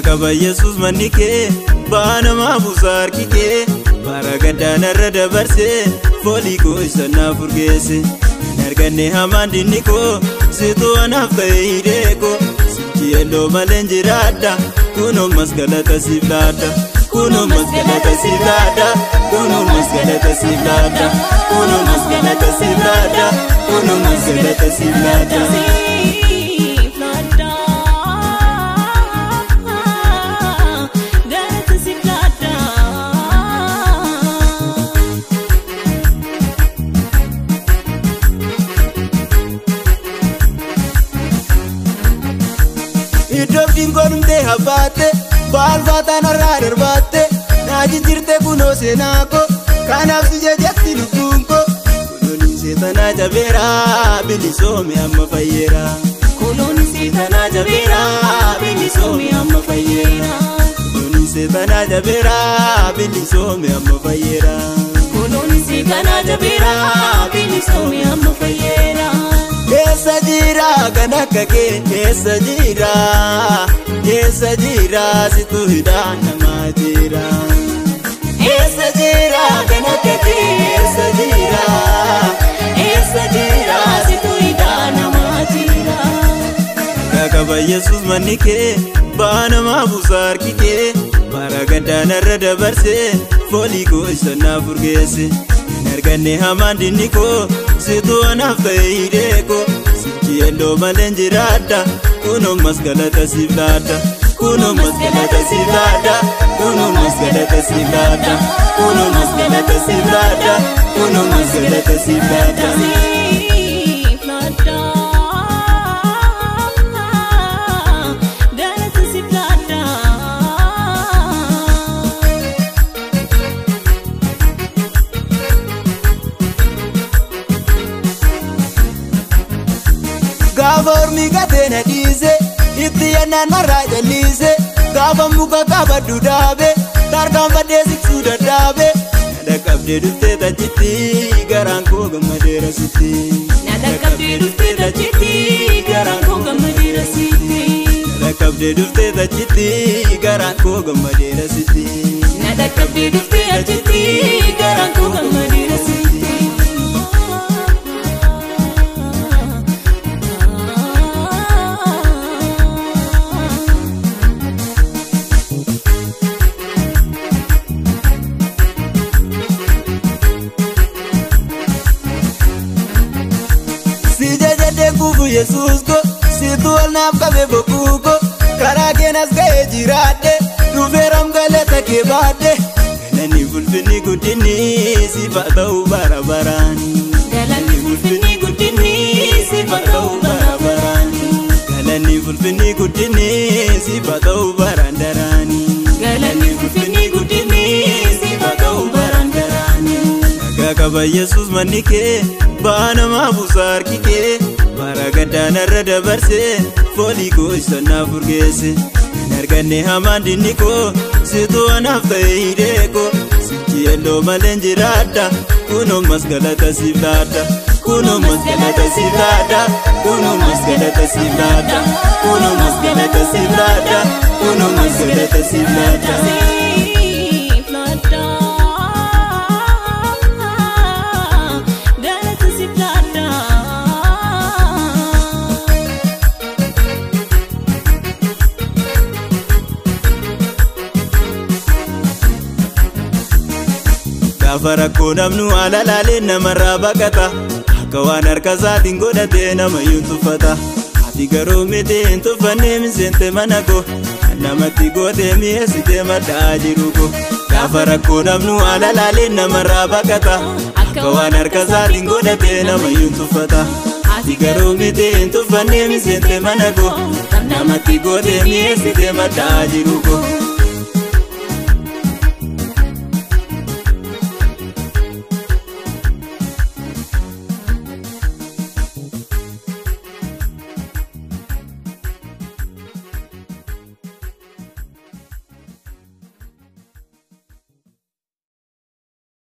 Kaba Yesus manike bana mabusar kike baragadana radabarse foli ko isana furgese nargane hamandi niko situ anaftaideko sikiendo malenjirada kuno masgalata siflada kuno masgalata siflada kuno masgalata siflada kuno masgalata siflada kuno masgalata siflada Idop dingonum de habate balvata narar bate naji jirte kuno senako kanaf sujajati lutunko kuloni setana jabera bilisomi amma fayera kuloni setana jabera bilisomi amma fayera kuloni setana jabera bilisomi amma fayera kuloni setana jabera bilisomi amma fayera Esa jira ganakake esa jira situ hidana majira esa jira ganakake esa jira situ hidana majira Kaba Yesus manike bana mabusar kike baragadana radabarse foli ko isana furgese nargane hamandi niko situ anaftaideko sikiendo malenjirada kuno masgalata siflada kuno masgalata siflada kuno masgalata siflada kuno masgalata siflada kuno masgalata siflada Gavor mi gatena dize itiyana naraja lize gavam muka kabadu dabe tarkam badesi suda dabe nada kabde dufte tajiti garanko gamadera siti nada kabde dufte tajiti garanko gamadera siti nada kabde dufte tajiti garanko gamadera siti nada kabde dufte tajiti garanko gamadera siti Yesus ko situ alnaf kabe bokuko karagenas gaye jirade duveram galata ke bade galani fulfini gudini sifata ubarabarani galani fulfini gudini sifata ubarabarani galani fulfini gudini sifata ubarandarani galani fulfini gudini sifata ubarandarani Kaba Yesus manike bana mabusar kike baragadana radabarse foli ko isana furgese nargane hamandi niko situ anaftaideko sikiendo malenjirada kuno masgalata siflada kuno masgalata siflada kuno masgalata siflada kuno masgalata siflada kuno masgalata siflada Gafara kodamnu alalale namarra bakata akawan harkasatin godate nama yuntufata ati garuu miti hintufanne misente manako namatti goote mi'eessite maddaa jiruko Gafara kodamnu alalale namarra bakata akawan harkasatin godate nama yuntufata ati garuu miti hintufanne misente manako namatti goote mi'eessite maddaa jiruko